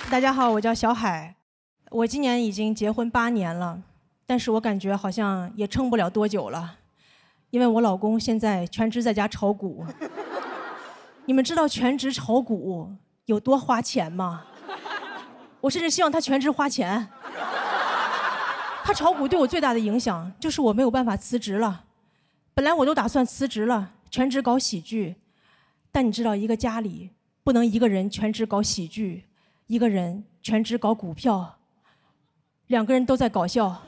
大家好，我叫小海，我今年已经结婚8年了，但是我感觉好像也撑不了多久了，因为我老公现在全职在家炒股。你们知道全职炒股有多花钱吗？我甚至希望他全职花钱。他炒股对我最大的影响就是我没有办法辞职了。本来我都打算辞职了，全职搞喜剧，但你知道，一个家里不能一个人全职搞喜剧，一个人全职搞股票，2个人都在搞笑。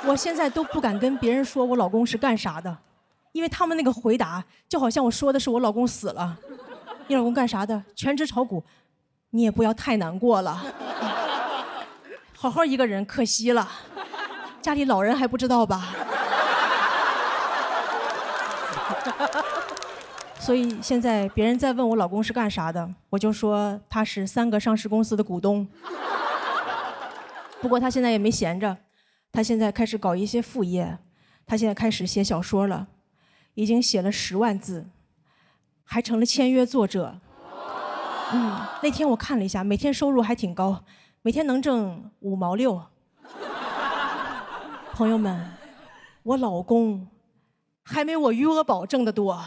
我现在都不敢跟别人说我老公是干啥的，因为他们那个回答就好像我说的是我老公死了。你老公干啥的？全职炒股。你也不要太难过了，好好一个人可惜了，家里老人还不知道吧？所以现在别人在问我老公是干啥的，我就说他是3个上市公司的股东。不过他现在也没闲着，他现在开始搞一些副业，他现在开始写小说了，已经写了10万字，还成了签约作者。那天我看了一下，每天收入还挺高，每天能挣5毛6。朋友们，我老公还没我余额宝挣得多。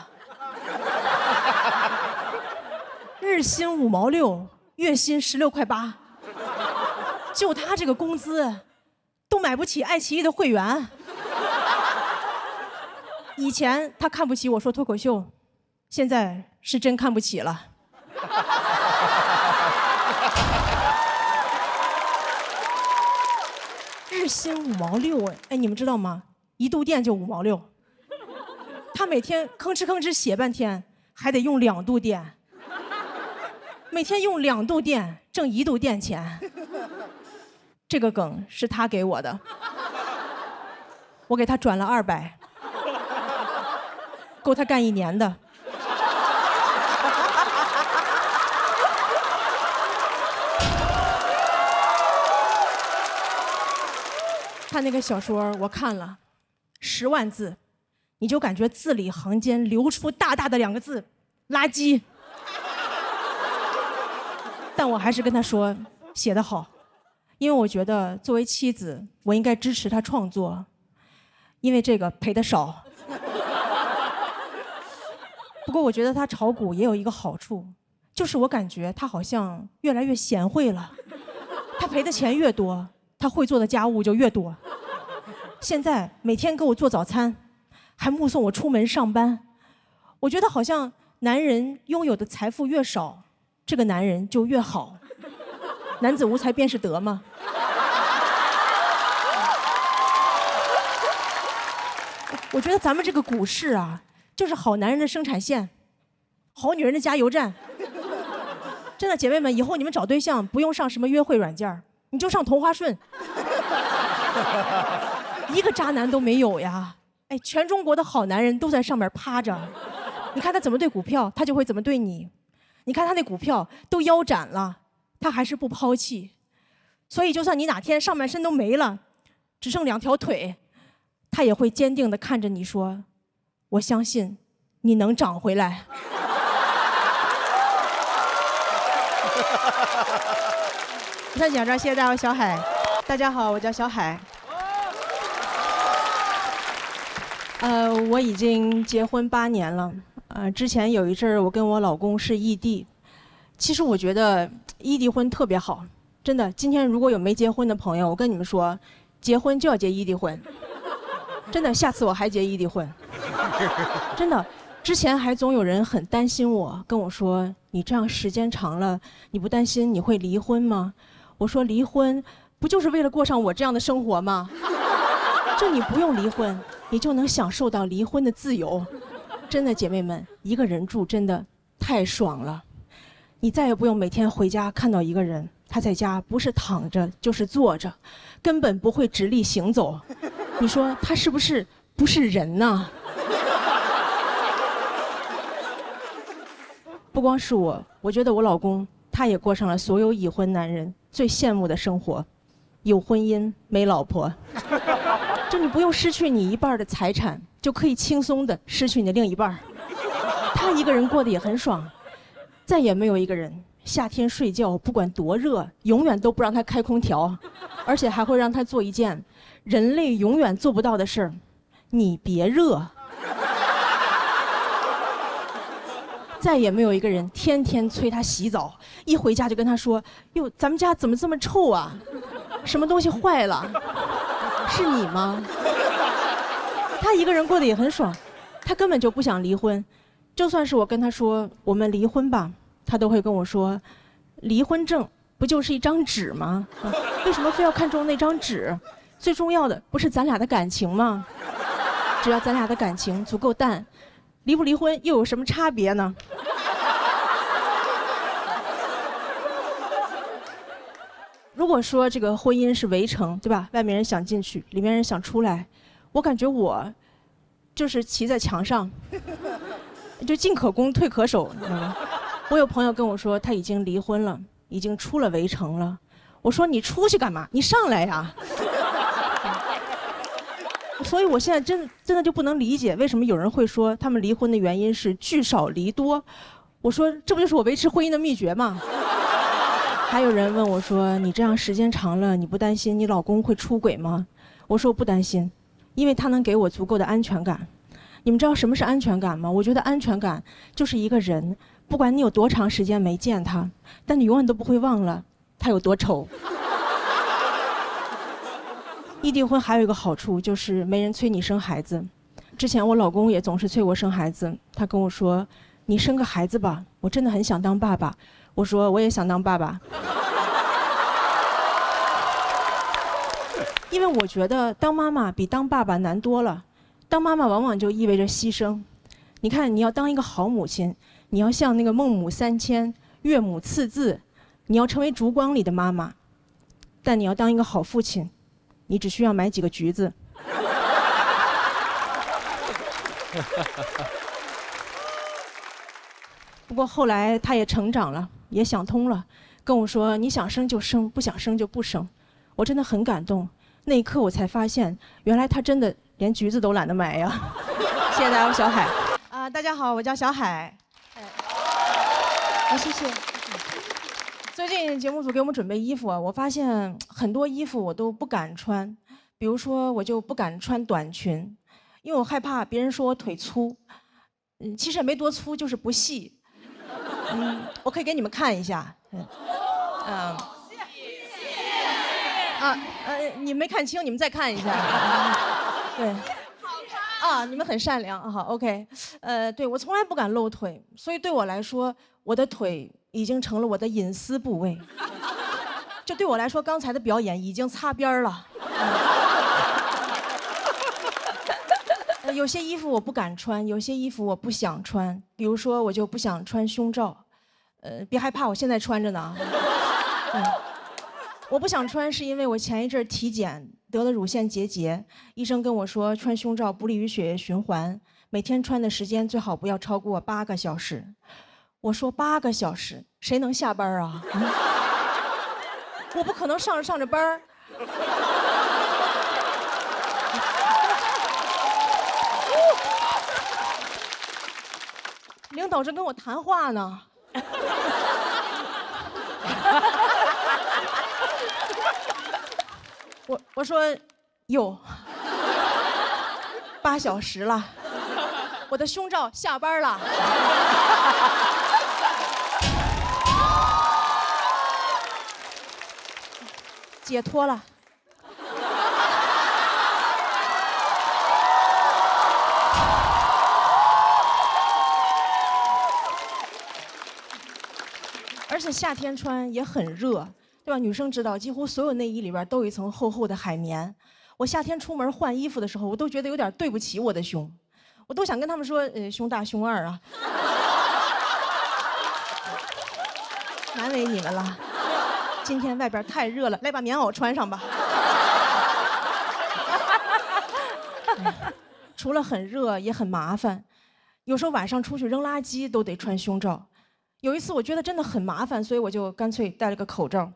日薪5毛6，月薪16块8，就他这个工资，都买不起爱奇艺的会员。以前他看不起我说脱口秀，现在是真看不起了。日薪5毛6，哎，你们知道吗？1度电就5毛6。他每天吭哧吭哧写半天，还得用2度电。每天用2度电挣1度电钱。这个梗是他给我的，我给他转了200，够他干1年的。他那个小说我看了，10万字，你就感觉字里行间流出大大的2个字：垃圾。但我还是跟他说写得好，因为我觉得作为妻子，我应该支持他创作，因为这个赔得少。不过我觉得他炒股也有一个好处，就是我感觉他好像越来越贤惠了。他赔的钱越多，他会做的家务就越多。现在每天给我做早餐，还目送我出门上班。我觉得好像男人拥有的财富越少，这个男人就越好。男子无才便是德嘛。我觉得咱们这个股市啊，就是好男人的生产线，好女人的加油站。真的，姐妹们，以后你们找对象不用上什么约会软件，你就上同花顺。一个渣男都没有呀！哎，全中国的好男人都在上面趴着，你看他怎么对股票，他就会怎么对你。你看他那股票都腰斩了，他还是不抛弃。所以就算你哪天上半身都没了，只剩2条腿，他也会坚定地看着你说：“我相信你能长回来。”在讲这，谢谢大家，小海。大家好，我叫小海。我已经结婚8年了。之前有一阵儿我跟我老公是异地。其实我觉得异地婚特别好，真的。今天如果有没结婚的朋友，我跟你们说，结婚就要结异地婚。真的，下次我还结异地婚。真的，之前还总有人很担心我，跟我说：“你这样时间长了，你不担心你会离婚吗？”我说：“离婚不就是为了过上我这样的生活吗？就你不用离婚，你就能享受到离婚的自由。”真的，姐妹们，一个人住真的太爽了。你再也不用每天回家看到一个人，他在家不是躺着就是坐着，根本不会直立行走。你说他是不是不是人呢？不光是我觉得我老公他也过上了所有已婚男人最羡慕的生活，有婚姻没老婆。就你不用失去你1半的财产，就可以轻松的失去你的另一半。他一个人过得也很爽。再也没有一个人夏天睡觉不管多热，永远都不让他开空调，而且还会让他做一件人类永远做不到的事儿：你别热。再也没有一个人天天催他洗澡，一回家就跟他说：“哟，咱们家怎么这么臭啊？什么东西坏了？是你吗？”他一个人过得也很爽，他根本就不想离婚。就算是我跟他说我们离婚吧，他都会跟我说：“离婚证不就是一张纸吗？为什么非要看中那张纸？最重要的不是咱俩的感情吗？只要咱俩的感情足够淡，离不离婚又有什么差别呢？”如果说这个婚姻是围城，对吧？外面人想进去，里面人想出来，我感觉我就是骑在墙上，就进可攻退可守，你知道吗？我有朋友跟我说他已经离婚了，已经出了围城了。我说你出去干嘛？你上来呀！所以我现在真的就不能理解为什么有人会说他们离婚的原因是聚少离多。我说这不就是我维持婚姻的秘诀吗？还有人问我说你这样时间长了，你不担心你老公会出轨吗？我说我不担心，因为他能给我足够的安全感。你们知道什么是安全感吗？我觉得安全感就是一个人，不管你有多长时间没见他，但你永远都不会忘了他有多丑。异地婚还有一个好处就是没人催你生孩子。之前我老公也总是催我生孩子，他跟我说：“你生个孩子吧，我真的很想当爸爸。”我说：“我也想当爸爸。”因为我觉得当妈妈比当爸爸难多了。当妈妈往往就意味着牺牲。你看，你要当一个好母亲，你要像那个孟母三迁、岳母刺字，你要成为烛光里的妈妈。但你要当一个好父亲，你只需要买几个橘子。不过后来他也成长了，也想通了，跟我说：“你想生就生，不想生就不生。”我真的很感动。那一刻我才发现，原来他真的连橘子都懒得买呀。谢谢大家，我小海。大家好，我叫小海。谢谢。最近节目组给我们准备衣服啊，我发现很多衣服我都不敢穿，比如说我就不敢穿短裙，因为我害怕别人说我腿粗。其实也没多粗，就是不细。我可以给你们看一下。你没看清，你们再看一下。对。你们很善良。好 ，OK。对，我从来不敢露腿，所以对我来说，我的腿已经成了我的隐私部位。就对我来说，刚才的表演已经擦边了。有些衣服我不敢穿，有些衣服我不想穿。比如说，我就不想穿胸罩。别害怕，我现在穿着呢。我不想穿是因为我前一阵体检得了乳腺结节，医生跟我说穿胸罩不利于血液循环，每天穿的时间最好不要超过8个小时。我说8个小时，谁能下班啊？我不可能上着班。领导正跟我谈话呢。我说，哟，8小时了，我的胸罩下班了。解脱了。而且夏天穿也很热，对吧？女生知道，几乎所有内衣里边都有一层厚厚的海绵。我夏天出门换衣服的时候，我都觉得有点对不起我的胸，我都想跟他们说，胸大胸二啊。难为你们了，今天外边太热了，来把棉袄穿上吧。除了很热，也很麻烦，有时候晚上出去扔垃圾都得穿胸罩。有一次我觉得真的很麻烦，所以我就干脆戴了个口罩。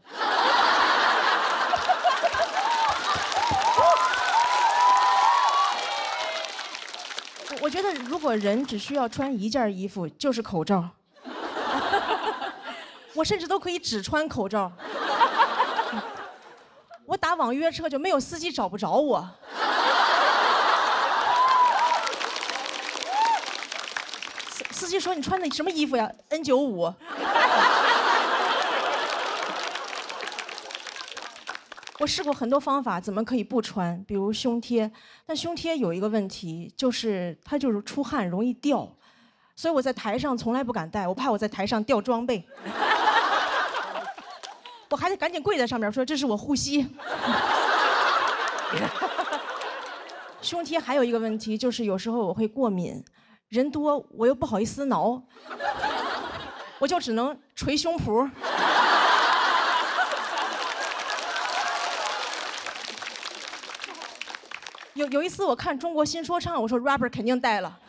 我觉得如果人只需要穿一件衣服，就是口罩。我甚至都可以只穿口罩。我打网约车就没有司机找不着我。司机说：“你穿的什么衣服呀 ？N95。”我试过很多方法，怎么可以不穿？比如胸贴，但胸贴有一个问题，就是它就是出汗容易掉，所以我在台上从来不敢戴，我怕我在台上掉装备。我还得赶紧跪在上面说：“这是我护膝。”胸贴还有一个问题，就是有时候我会过敏，人多我又不好意思挠，我就只能捶胸脯。有一次我看中国新说唱，我说 rapper 肯定戴了。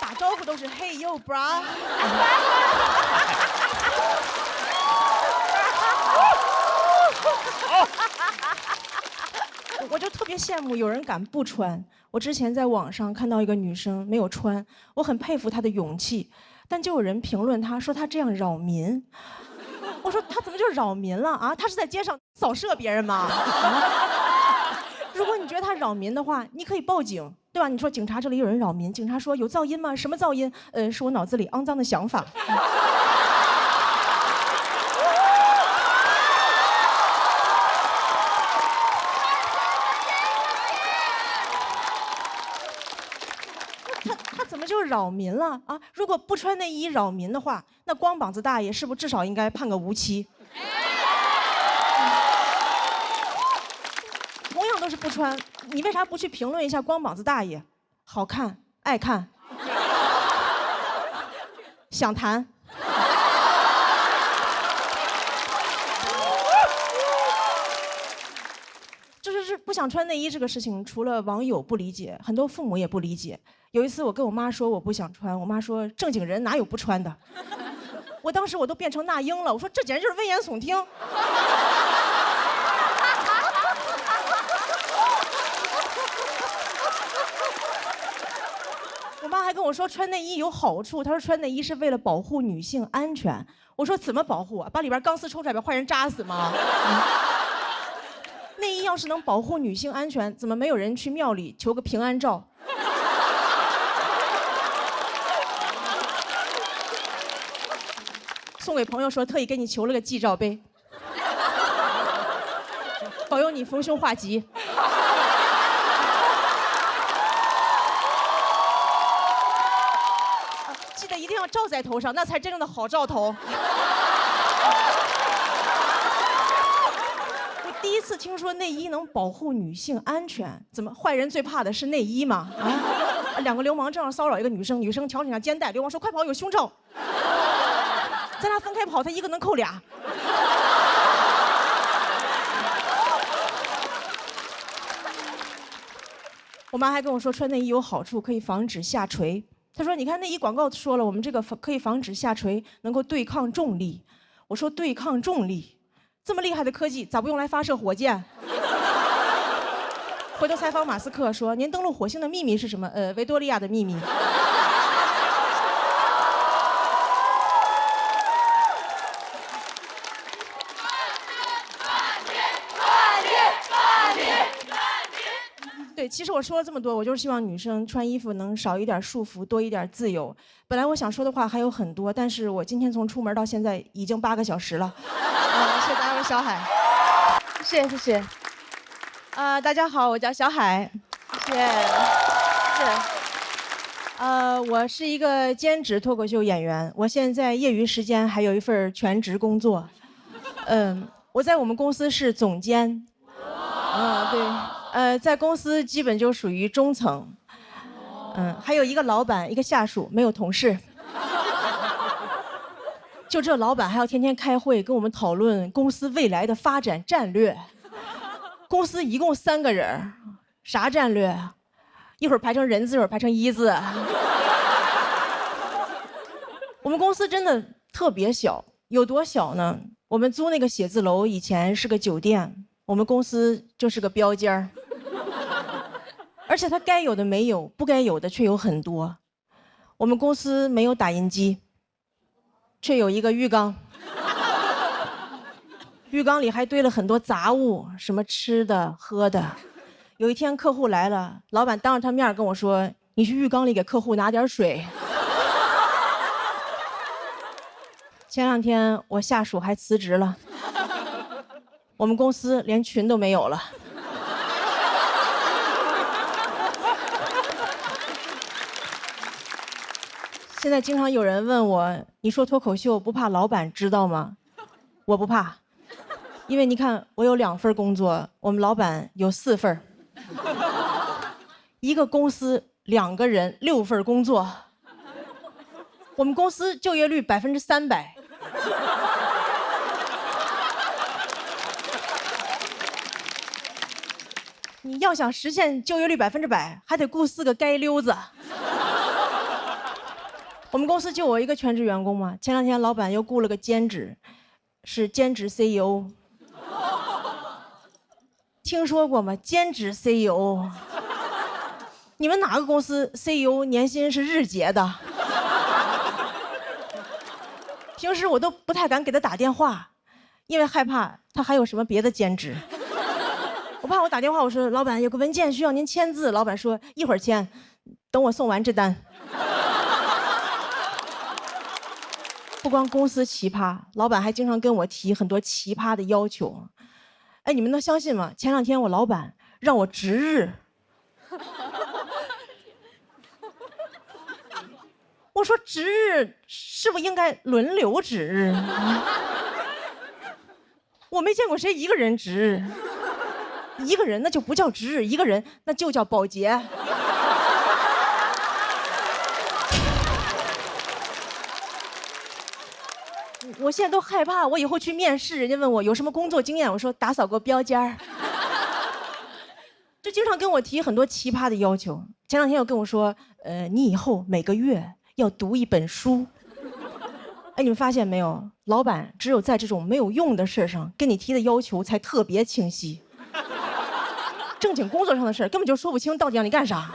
打招呼都是 Hey yo bra。我就特别羡慕有人敢不穿。我之前在网上看到一个女生没有穿，我很佩服她的勇气。但就有人评论他说他这样扰民，我说他怎么就扰民了啊？他是在街上扫射别人吗？如果你觉得他扰民的话，你可以报警，对吧？你说警察这里有人扰民，警察说有噪音吗？什么噪音？是我脑子里肮脏的想法。他怎么就扰民了啊？如果不穿内衣扰民的话，那光膀子大爷是不是至少应该判个无期？同样都是不穿，你为啥不去评论一下光膀子大爷？好看，爱看，想谈。就是不想穿内衣这个事情，除了网友不理解，很多父母也不理解。有一次我跟我妈说我不想穿，我妈说正经人哪有不穿的？我当时我都变成那英了，我说这简直就是危言耸听。我妈还跟我说穿内衣有好处，她说穿内衣是为了保护女性安全。我说怎么保护啊？把里边钢丝抽出来把坏人扎死吗？内衣要是能保护女性安全，怎么没有人去庙里求个平安照？送给朋友说特意给你求了个祭照杯，保佑你逢凶化吉。记得一定要罩在头上，那才真正的好兆头。我第一次听说内衣能保护女性安全，怎么坏人最怕的是内衣吗？啊，两个流氓正要骚扰一个女生，女生调整下肩带，流氓说快跑有胸罩。咱俩分开跑，他一个能扣俩。我妈还跟我说穿内衣有好处，可以防止下垂。她说你看内衣广告说了，我们这个可以防止下垂，能够对抗重力。我说对抗重力，这么厉害的科技咋不用来发射火箭？回头采访马斯克说您登陆火星的秘密是什么？维多利亚的秘密。对，其实我说了这么多，我就是希望女生穿衣服能少一点束缚，多一点自由。本来我想说的话还有很多，但是我今天从出门到现在已经8个小时了。谢谢大家，我是小海。谢谢。大家好，我叫小海。谢谢。我是一个兼职脱口秀演员，我现在业余时间还有一份全职工作。我在我们公司是总监。对。在公司基本就属于中层，还有一个老板，一个下属，没有同事。就这老板还要天天开会跟我们讨论公司未来的发展战略。公司一共3个人，啥战略？一会儿排成人字，一会儿排成一字。我们公司真的特别小，有多小呢？我们租那个写字楼以前是个酒店。我们公司就是个标间儿。而且他该有的没有，不该有的却有很多。我们公司没有打印机，却有一个浴缸，浴缸里还堆了很多杂物，什么吃的喝的。有一天客户来了，老板当着他面跟我说：“你去浴缸里给客户拿点水。”前2天我下属还辞职了，我们公司连群都没有了。现在经常有人问我，你说脱口秀不怕老板知道吗？我不怕，因为你看我有2份工作，我们老板有4份，一个公司2个人6份工作，我们公司就业率300%。你要想实现就业率100%，还得雇4个街溜子。我们公司就我一个全职员工嘛，前2天老板又雇了个兼职，是兼职 CEO。听说过吗？兼职 CEO。你们哪个公司 CEO 年薪是日结的？平时我都不太敢给他打电话，因为害怕他还有什么别的兼职。我怕我打电话我说老板有个文件需要您签字，老板说一会儿签，等我送完这单。不光公司奇葩，老板还经常跟我提很多奇葩的要求。哎，你们能相信吗？前2天我老板让我值日。我说值日是不是应该轮流值日？我没见过谁一个人值日，一个人那就不叫值日，一个人那就叫保洁。我现在都害怕，我以后去面试，人家问我有什么工作经验，我说打扫过标间儿。就经常跟我提很多奇葩的要求。前2天又跟我说，你以后每个月要读1本书。哎，你们发现没有？老板只有在这种没有用的事上跟你提的要求才特别清晰，正经工作上的事根本就说不清到底让你干啥。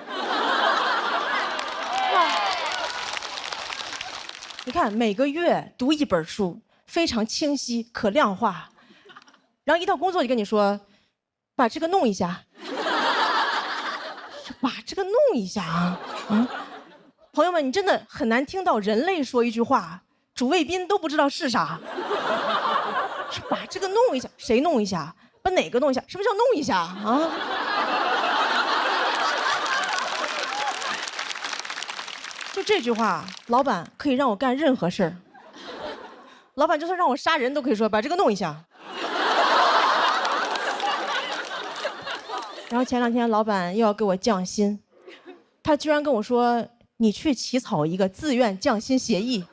你看每个月读1本书，非常清晰可量化，然后一到工作就跟你说把这个弄一下，把这个弄一下啊。朋友们，你真的很难听到人类说一句话主谓宾都不知道是啥。把这个弄一下，谁弄一下？把哪个弄一下？什么叫弄一下啊？就这句话，老板可以让我干任何事儿。老板就算让我杀人都可以说把这个弄一下。然后前2天老板又要给我降薪，他居然跟我说你去起草一个自愿降薪协议。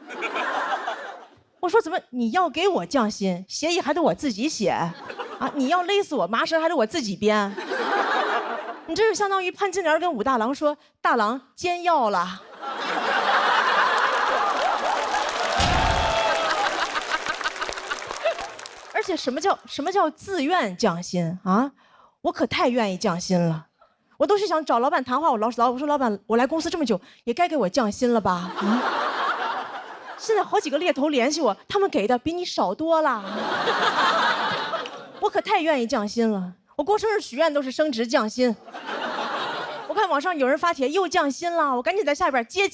我说怎么你要给我降薪，协议还得我自己写啊？你要勒死我麻绳还得我自己编？你这是相当于潘金莲跟武大郎说大郎煎药了。而且什么叫自愿降薪啊？我可太愿意降薪了，我都是想找老板谈话。我说老板，我来公司这么久，也该给我降薪了吧？现在好几个猎头联系我，他们给的比你少多了。我可太愿意降薪了，我过生日许愿都是升职降薪。我看网上有人发帖又降薪了，我赶紧在下边接。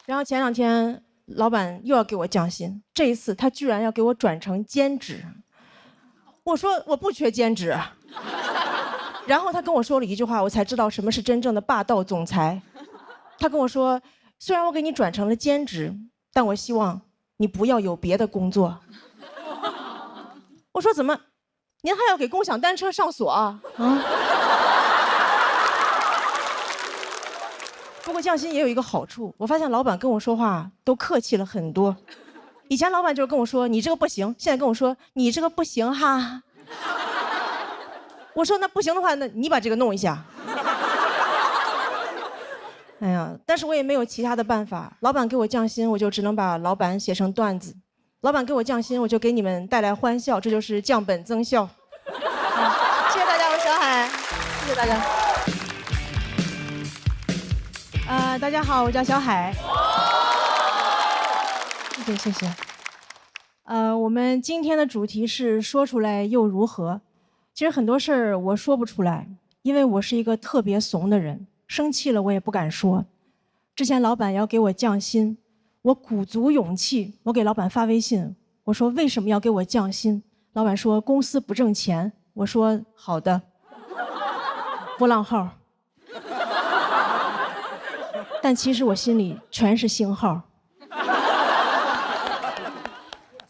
然后前2天老板又要给我降薪，这一次他居然要给我转成兼职。我说我不缺兼职。然后他跟我说了一句话，我才知道什么是真正的霸道总裁。他跟我说，虽然我给你转成了兼职，但我希望你不要有别的工作。我说怎么，您还要给共享单车上锁啊？不过降薪也有一个好处，我发现老板跟我说话都客气了很多。以前老板就是跟我说你这个不行，现在跟我说你这个不行哈。我说那不行的话，那你把这个弄一下。哎呀，但是我也没有其他的办法。老板给我降薪，我就只能把老板写成段子。老板给我降薪，我就给你们带来欢笑，这就是降本增效。谢谢大家，我是小海，谢谢大家。大家好，我叫小海。谢谢。我们今天的主题是说出来又如何？其实很多事儿我说不出来，因为我是一个特别怂的人，生气了我也不敢说。之前老板要给我降薪，我鼓足勇气，我给老板发微信，我说为什么要给我降薪？老板说公司不挣钱。我说好的，波浪号。但其实我心里全是星号。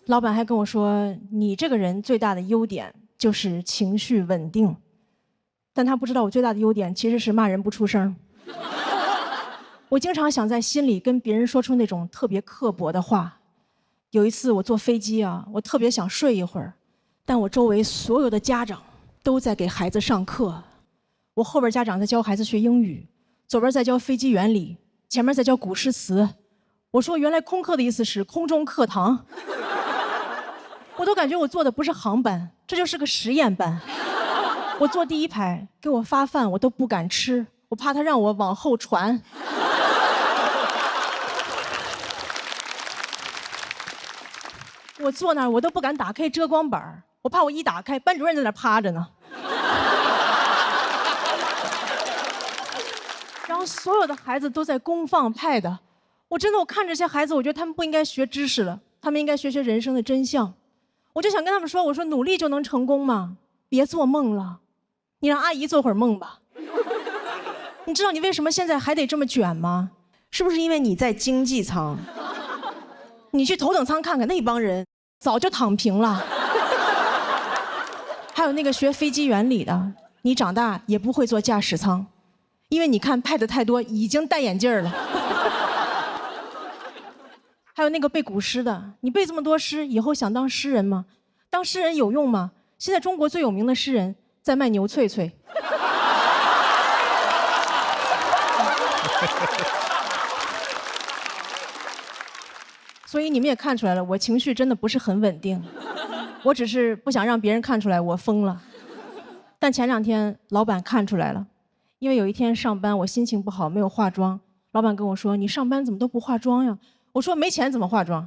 老板还跟我说，你这个人最大的优点就是情绪稳定，但他不知道我最大的优点其实是骂人不出声。我经常想在心里跟别人说出那种特别刻薄的话。有一次我坐飞机啊，我特别想睡一会儿，但我周围所有的家长都在给孩子上课，我后边家长在教孩子学英语，左边在教飞机原理，前面在教古诗词。我说原来空课的意思是空中课堂。我都感觉我坐的不是航班，这就是个实验班。我坐第一排，给我发饭我都不敢吃，我怕他让我往后传。我坐那儿我都不敢打开遮光板，我怕我一打开，班主任在那儿趴着呢。然后所有的孩子都在公放 pad， 我看着这些孩子，我觉得他们不应该学知识了，他们应该学人生的真相。我就想跟他们说，我说努力就能成功吗？别做梦了，你让阿姨做会儿梦吧。你知道你为什么现在还得这么卷吗？是不是因为你在经济舱？你去头等舱看看，那帮人早就躺平了。还有那个学飞机原理的，你长大也不会坐驾驶舱，因为你看拍的太多，已经戴眼镜了。还有那个背古诗的，你背这么多诗，以后想当诗人吗？当诗人有用吗？现在中国最有名的诗人在卖牛脆脆。所以你们也看出来了，我情绪真的不是很稳定，我只是不想让别人看出来我疯了。但前2天老板看出来了，因为有一天上班我心情不好，没有化妆，老板跟我说：“你上班怎么都不化妆呀？”我说没钱怎么化妆？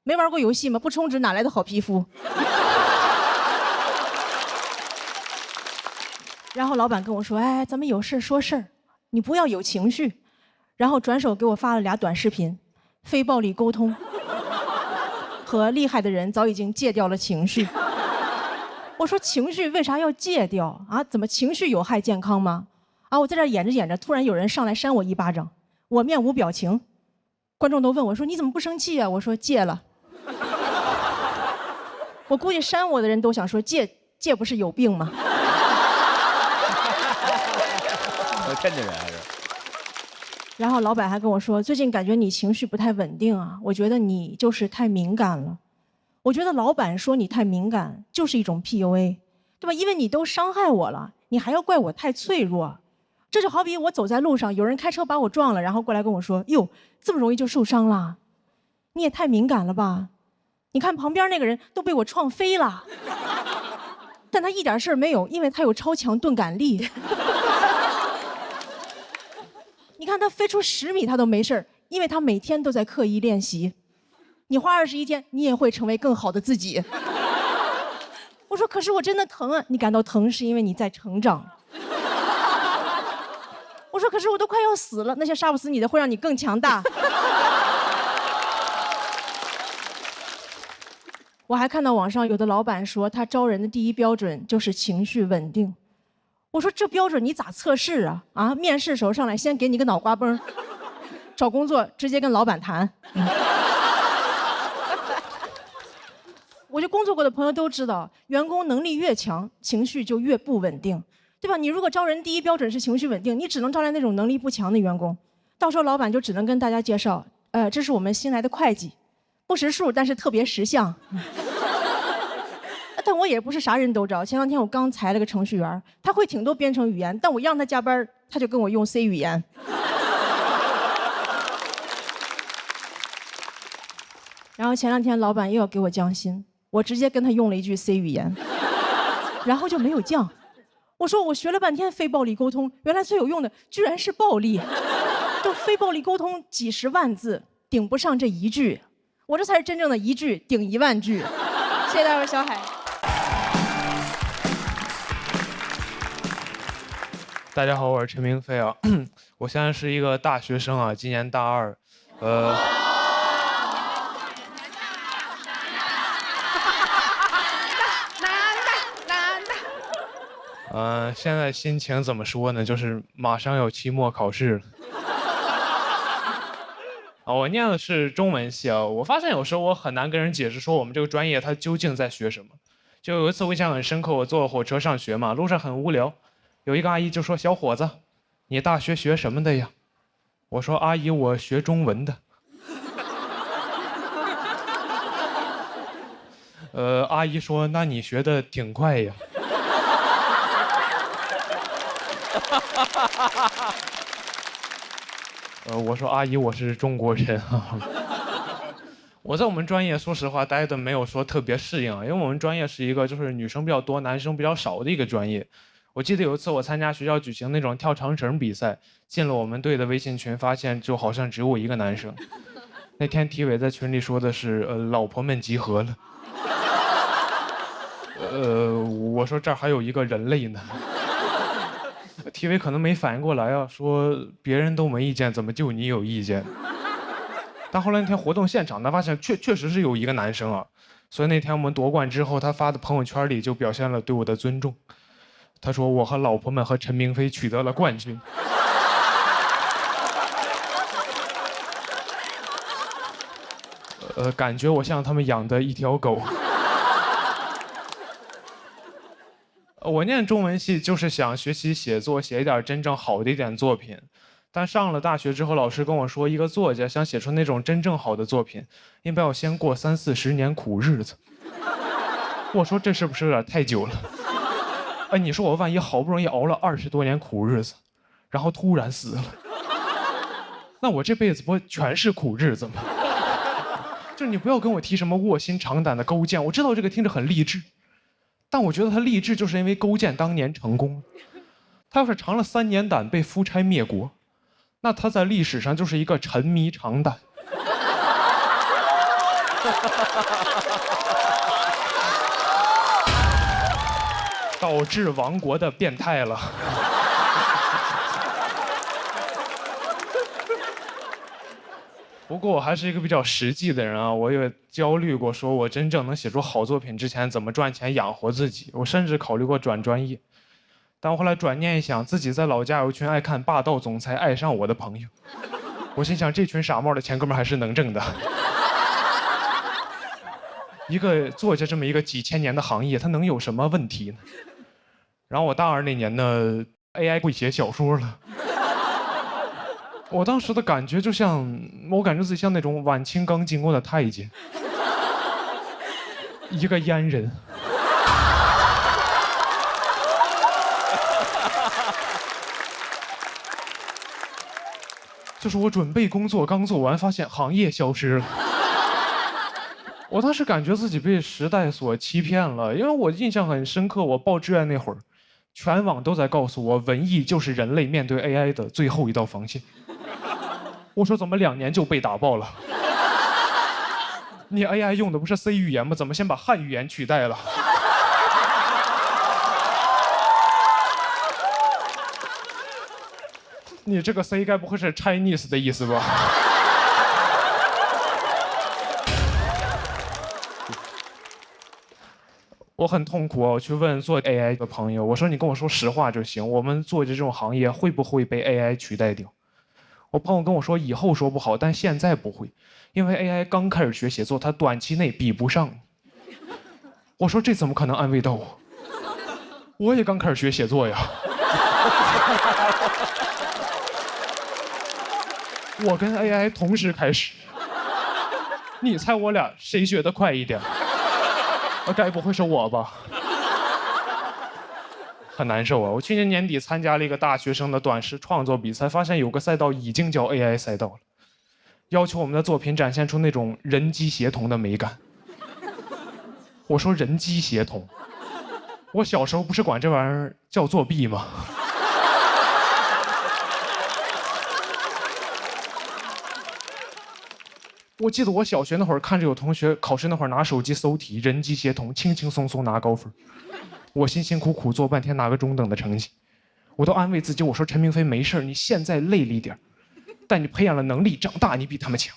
没玩过游戏吗？不充值哪来的好皮肤？然后老板跟我说：“哎，咱们有事说事儿，你不要有情绪。”然后转手给我发了2短视频，非暴力沟通和厉害的人早已经戒掉了情绪。我说情绪为啥要戒掉啊？怎么情绪有害健康吗？啊！我在这演着演着，突然有人上来扇我一巴掌，我面无表情。观众都问我说：“你怎么不生气啊？”我说：“戒了。”我估计扇我的人都想说：“戒不是有病吗？”天津人还是。然后老板还跟我说：“最近感觉你情绪不太稳定啊，我觉得你就是太敏感了。”我觉得老板说你太敏感就是一种 PUA， 对吧？因为你都伤害我了，你还要怪我太脆弱。这就好比我走在路上，有人开车把我撞了，然后过来跟我说：“哟，这么容易就受伤了？你也太敏感了吧？你看旁边那个人都被我撞飞了，但他一点事儿没有，因为他有超强钝感力。你看他飞出10米他都没事儿，因为他每天都在刻意练习。你花21天，你也会成为更好的自己。”我说：“可是我真的疼啊！”你感到疼是因为你在成长。我说：“可是我都快要死了，那些杀不死你的会让你更强大。”我还看到网上有的老板说，他招人的第一标准就是情绪稳定。我说：“这标准你咋测试啊？啊，面试时候上来先给你个脑瓜崩，找工作直接跟老板谈。”我就工作过的朋友都知道，员工能力越强，情绪就越不稳定。对吧？你如果招人第一标准是情绪稳定，你只能招来那种能力不强的员工，到时候老板就只能跟大家介绍，这是我们新来的会计，不识数但是特别识相。但我也不是啥人都招。前2天我刚裁了个程序员，他会挺多编程语言，但我让他加班，他就跟我用 C 语言。然然后前2天老板又要给我降薪，我直接跟他用了一句 C 语言，然后就没有降。我说我学了半天非暴力沟通，原来最有用的居然是暴力，就非暴力沟通几十万字顶不上这一句，我这才是真正的一句顶1万句。谢谢大伙，小海。大家好，我是陈明飞啊，我现在是一个大学生啊，今年大2，现在心情怎么说呢？就是马上有期末考试了。我念的是中文系啊，我发现有时候我很难跟人解释说我们这个专业它究竟在学什么。就有一次我印象很深刻，我坐火车上学嘛，路上很无聊，有一个阿姨就说：“小伙子，你大学学什么的呀？”我说：“阿姨，我学中文的。”阿姨说：“那你学的挺快呀。”我说：“阿姨，我是中国人啊。”我在我们专业说实话待的没有说特别适应，因为我们专业是一个就是女生比较多男生比较少的一个专业。我记得有一次我参加学校举行那种跳长绳比赛，进了我们队的微信群，发现就好像只有我一个男生。那天体委在群里说的是老婆们集合了。我说这儿还有一个人类呢。体委可能没反应过来啊，说别人都没意见，怎么就你有意见？但后来那天活动现场，他发现确实是有一个男生啊，所以那天我们夺冠之后，他发的朋友圈里就表现了对我的尊重。他说我和老婆们和陈明飞取得了冠军。感觉我像他们养的一条狗。我念中文系就是想学习写作，写一点真正好的一点作品。但上了大学之后，老师跟我说，一个作家想写出那种真正好的作品，应该要先过30-40年苦日子。我说这是不是有点太久了？你说我万一好不容易熬了20多年苦日子，然后突然死了，那我这辈子不全是苦日子吗？就你不要跟我提什么卧薪尝胆的勾践，我知道这个听着很励志。但我觉得他励志就是因为勾践当年成功了，他要是尝了3年胆被夫差灭国，那他在历史上就是一个沉迷尝胆。导致亡国的变态了。不过我还是一个比较实际的人啊，我也焦虑过，说我真正能写出好作品之前怎么赚钱养活自己。我甚至考虑过转专业，但我后来转念一想，自己在老家有一群爱看霸道总裁爱上我的朋友，我心想这群傻帽的钱哥们还是能挣的。一个作家这么一个几千年的行业，它能有什么问题呢？然后我大2那年呢 ，AI 会写小说了。我当时的感觉就像，我感觉自己像那种晚清刚进宫的太监，一个阉人。就是我准备工作刚做完，发现行业消失了。我当时感觉自己被时代所欺骗了，因为我印象很深刻，我报志愿那会儿，全网都在告诉我，文艺就是人类面对 AI 的最后一道防线。我说怎么2年就被打爆了？你 AI 用的不是 C 语言吗？怎么先把汉语言取代了？你这个 C 该不会是 Chinese 的意思吧？我很痛苦啊！我去问做 AI 的朋友，我说你跟我说实话就行，我们做这种行业会不会被 AI 取代掉？我朋友跟我说以后说不好，但现在不会，因为 AI 刚开始学写作，它短期内比不上你。我说这怎么可能安慰到我？我也刚开始学写作呀。我跟 AI 同时开始，你猜我俩谁学得快一点？该不会是我吧？很难受啊！我去年年底参加了一个大学生的短诗创作比赛，发现有个赛道已经叫 AI 赛道了。要求我们的作品展现出那种人机协同的美感。我说人机协同，我小时候不是管这玩意儿叫作弊吗？我记得我小学那会儿看着有同学考试那会儿拿手机搜题，人机协同，轻轻松松拿高分。我辛辛苦苦做半天拿个中等的成绩，我都安慰自己，我说陈明飞没事，你现在累了一点，但你培养了能力，长大你比他们强。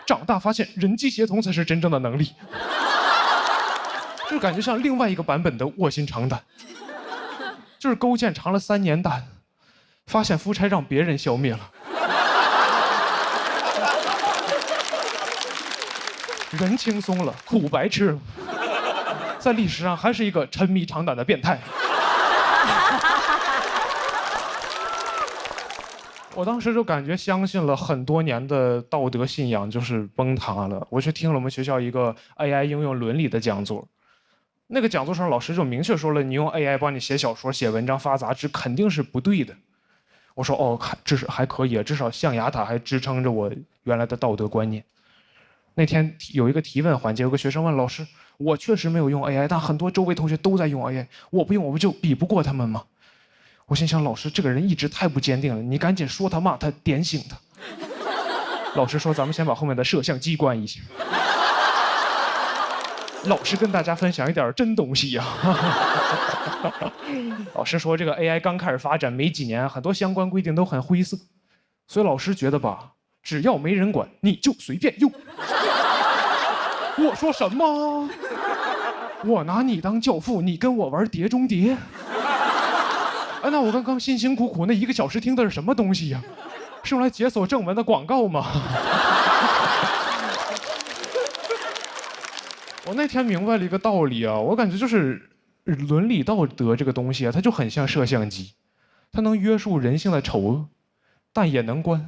长大发现人机协同才是真正的能力，就感觉像另外一个版本的卧薪尝胆，就是勾践尝了3年胆，发现夫差让别人消灭了。人轻松了，苦白吃了，在历史上还是一个沉迷尝胆的变态。我当时就感觉相信了很多年的道德信仰就是崩塌了。我去听了我们学校一个 AI 应用伦理的讲座，那个讲座上老师就明确说了，你用 AI 帮你写小说、写文章、发杂志肯定是不对的。我说哦，至少还可以，至少象牙塔还支撑着我原来的道德观念。那天有一个提问环节，有个学生问老师：“我确实没有用 AI， 但很多周围同学都在用 AI， 我不用，我不就比不过他们吗？”我心想，老师这个人一直太不坚定了，你赶紧说他骂他，点醒他。老师说：“咱们先把后面的摄像机关一下。”老师跟大家分享一点真东西呀。老师说，这个 AI 刚开始发展没几年，很多相关规定都很灰色，所以老师觉得吧，只要没人管，你就随便用。我说什么？我拿你当教父，你跟我玩碟中谍？哎，那我刚刚辛辛苦苦那1个小时听的是什么东西呀？是用来解锁正文的广告吗？我那天明白了一个道理啊，我感觉就是伦理道德这个东西啊，它就很像摄像机，它能约束人性的丑恶，但也能关。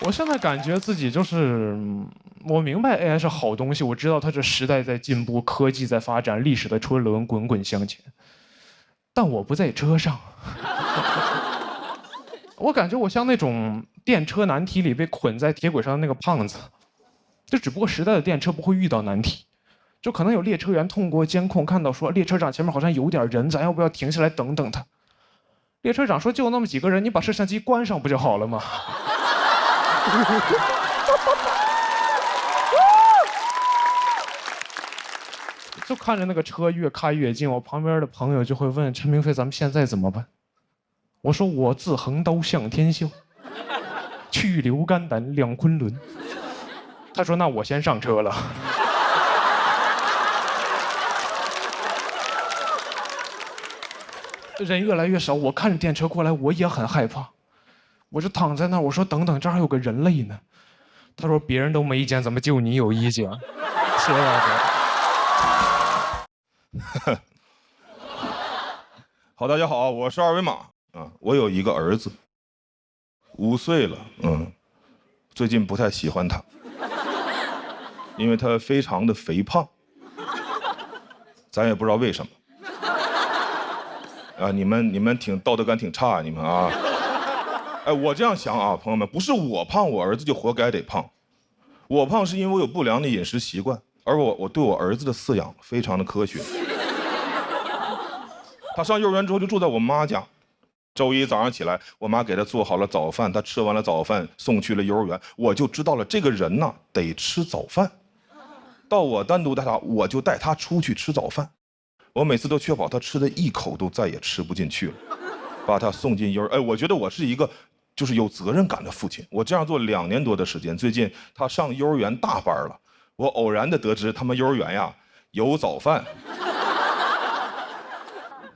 我现在感觉自己就是，我明白 AI 是好东西，我知道它这时代在进步，科技在发展，历史的车轮滚滚向前，但我不在车上。我感觉我像那种电车难题里被捆在铁轨上的那个胖子，就只不过时代的电车不会遇到难题，就可能有列车员通过监控看到说列车长前面好像有点人，咱要不要停下来等等他？列车长说就那么几个人，你把摄像机关上不就好了吗？就看着那个车越开越近，我旁边的朋友就会问陈明飞：“咱们现在怎么办？”我说：“我自横刀向天笑，去留肝胆两昆仑。”他说：“那我先上车了。”人越来越少，我看着电车过来，我也很害怕。我就躺在那儿，我说等等，这儿还有个人类呢。他说别人都没意见，怎么就你有意见？谢谢大家。好，大家好，我是二维码啊。我有一个儿子，5岁了，最近不太喜欢他，因为他非常的肥胖，咱也不知道为什么。啊，你们挺道德感挺差，你们啊。哎，我这样想啊，朋友们，不是我胖，我儿子就活该得胖。我胖是因为我有不良的饮食习惯，而我对我儿子的饲养非常的科学。他上幼儿园之后就住在我妈家，周一早上起来，我妈给他做好了早饭，他吃完了早饭送去了幼儿园，我就知道了这个人呢得吃早饭。到我单独带他，我就带他出去吃早饭，我每次都确保他吃的一口都再也吃不进去了，把他送进幼儿。哎，我觉得我是一个就是有责任感的父亲。我这样做2年多的时间，最近他上幼儿园大班了，我偶然的得知他们幼儿园呀有早饭。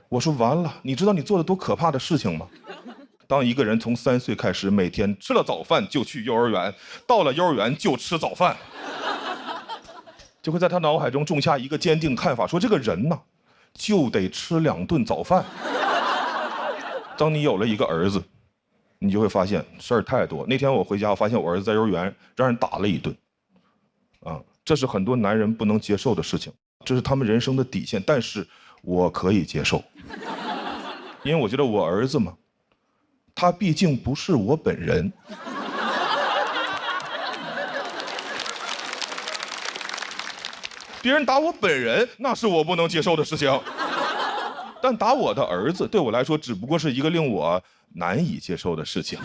我说完了，你知道你做的多可怕的事情吗？当一个人从3岁开始，每天吃了早饭就去幼儿园，到了幼儿园就吃早饭，就会在他脑海中种下一个坚定看法，说这个人呢就得吃2顿早饭。当你有了一个儿子，你就会发现事儿太多。那天我回家，我发现我儿子在幼儿园让人打了一顿，这是很多男人不能接受的事情，这是他们人生的底线。但是我可以接受，因为我觉得我儿子嘛，他毕竟不是我本人。别人打我本人，那是我不能接受的事情。但打我的儿子，对我来说只不过是一个令我难以接受的事情。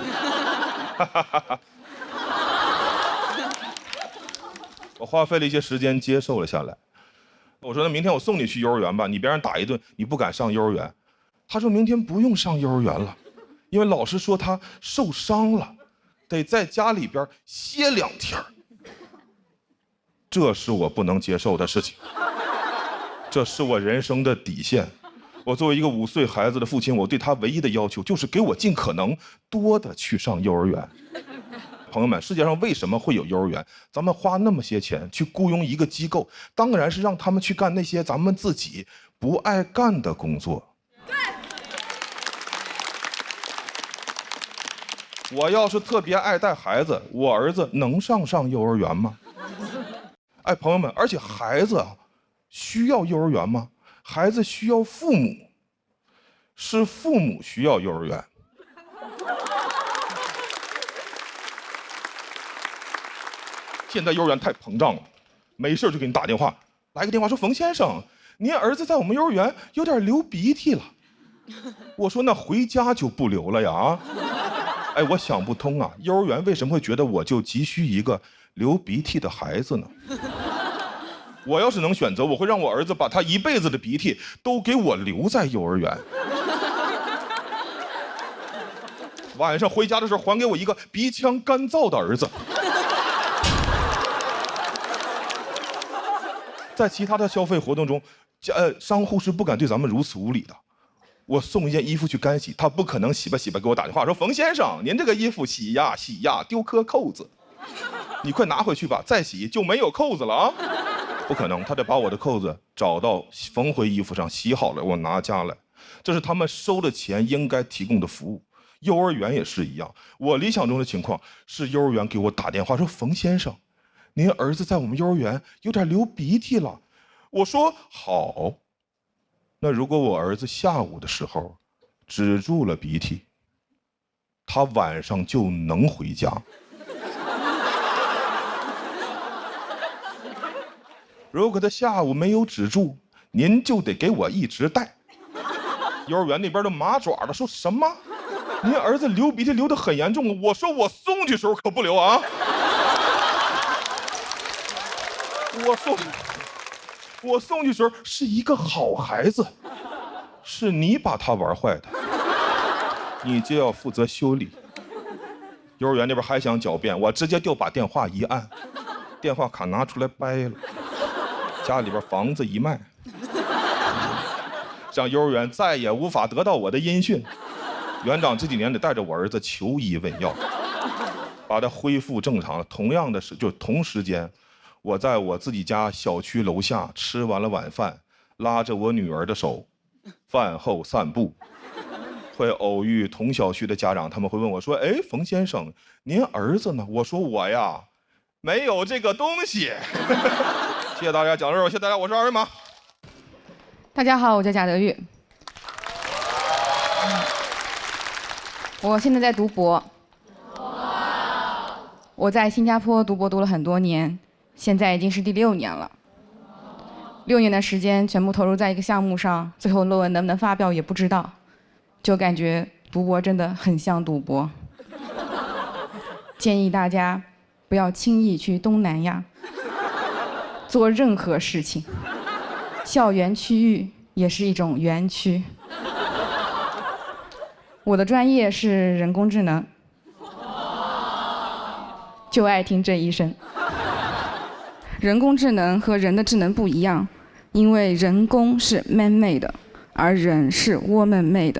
我花费了一些时间接受了下来。我说那明天我送你去幼儿园吧，你别让人打一顿，你不敢上幼儿园。他说明天不用上幼儿园了，因为老师说他受伤了，得在家里边歇2天。这是我不能接受的事情，这是我人生的底线。我作为一个5岁孩子的父亲，我对他唯一的要求就是给我尽可能多的去上幼儿园。朋友们，世界上为什么会有幼儿园？咱们花那么些钱去雇佣一个机构，当然是让他们去干那些咱们自己不爱干的工作。我要是特别爱带孩子，我儿子能上幼儿园吗？哎，朋友们，而且孩子啊，需要幼儿园吗？孩子需要父母，是父母需要幼儿园。现在幼儿园太膨胀了，没事就给你打电话，来个电话说冯先生，您儿子在我们幼儿园有点流鼻涕了。我说那回家就不流了呀啊！哎，我想不通啊，幼儿园为什么会觉得我就急需一个流鼻涕的孩子呢？我要是能选择，我会让我儿子把他一辈子的鼻涕都给我留在幼儿园。晚上回家的时候，还给我一个鼻腔干燥的儿子。在其他的消费活动中，商户是不敢对咱们如此无礼的。我送一件衣服去干洗，他不可能洗吧给我打电话说冯先生，您这个衣服洗呀丢颗扣子，你快拿回去吧，再洗就没有扣子了啊！不可能，他得把我的扣子找到缝回衣服上，洗好了我拿家来，这是他们收的钱应该提供的服务。幼儿园也是一样，我理想中的情况是幼儿园给我打电话说冯先生，您儿子在我们幼儿园有点流鼻涕了。我说好，那如果我儿子下午的时候止住了鼻涕，他晚上就能回家。如果他下午没有止住，您就得给我一直带。幼儿园那边的麻爪的说什么？您儿子流鼻涕流得很严重，我说我送去时候可不流啊。我送去时候是一个好孩子，是你把他玩坏的，你就要负责修理。幼儿园那边还想狡辩，我直接就把电话一按，电话卡拿出来掰了，家里边房子一卖，让幼儿园再也无法得到我的音讯。园长这几年得带着我儿子求医问药，把他恢复正常了。同样的是，就同时间，我在我自己家小区楼下吃完了晚饭，拉着我女儿的手，饭后散步，会偶遇同小区的家长，他们会问我说：“哎，冯先生，您儿子呢？”我说：“我呀，没有这个东西。”谢谢大家，讲到这儿，谢谢大家，我是二维码。大家好，我叫贾德玉，我现在在读博。我在新加坡读博读了很多年，现在已经是第6年了。6年的时间全部投入在一个项目上，最后论文能不能发表也不知道，就感觉读博真的很像赌博。建议大家不要轻易去东南亚做任何事情，校园区域也是一种园区。我的专业是人工智能，就爱听这一声。人工智能和人的智能不一样，因为人工是 man-made， 而人是 woman-made。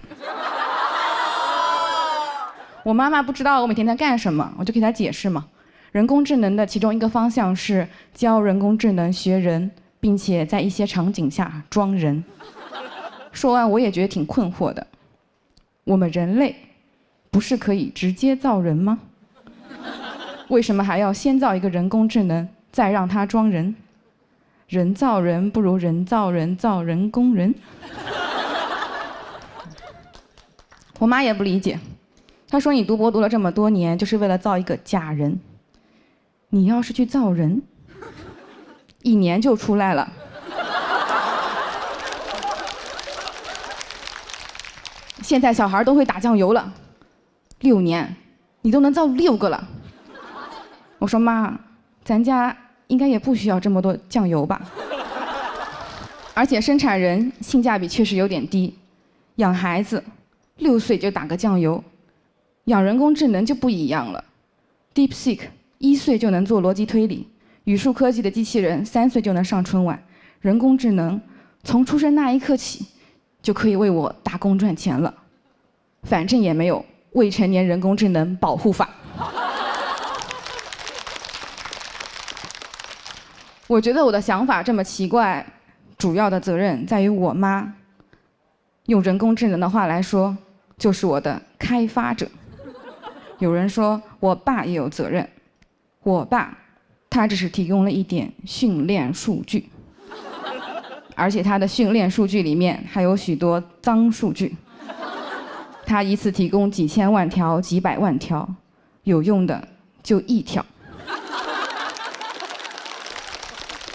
我妈妈不知道我每天在干什么，我就给她解释嘛。人工智能的其中一个方向是教人工智能学人，并且在一些场景下装人。说完我也觉得挺困惑的，我们人类不是可以直接造人吗？为什么还要先造一个人工智能，再让它装人？人造人不如人造人造人工人。我妈也不理解，她说你读博读了这么多年，就是为了造一个假人。你要是去造人，1年就出来了。现在小孩都会打酱油了，6年，你都能造6个了。我说妈，咱家应该也不需要这么多酱油吧？而且生产人性价比确实有点低，养孩子6岁就打个酱油，养人工智能就不一样了。DeepSeek 1岁就能做逻辑推理，语数科技的机器人3岁就能上春晚，人工智能从出生那一刻起就可以为我打工赚钱了。反正也没有未成年人工智能保护法。我觉得我的想法这么奇怪，主要的责任在于我妈。用人工智能的话来说，就是我的开发者。有人说我爸也有责任，我爸他只是提供了一点训练数据，而且他的训练数据里面还有许多脏数据。他一次提供几千万条、几百万条，有用的就1条。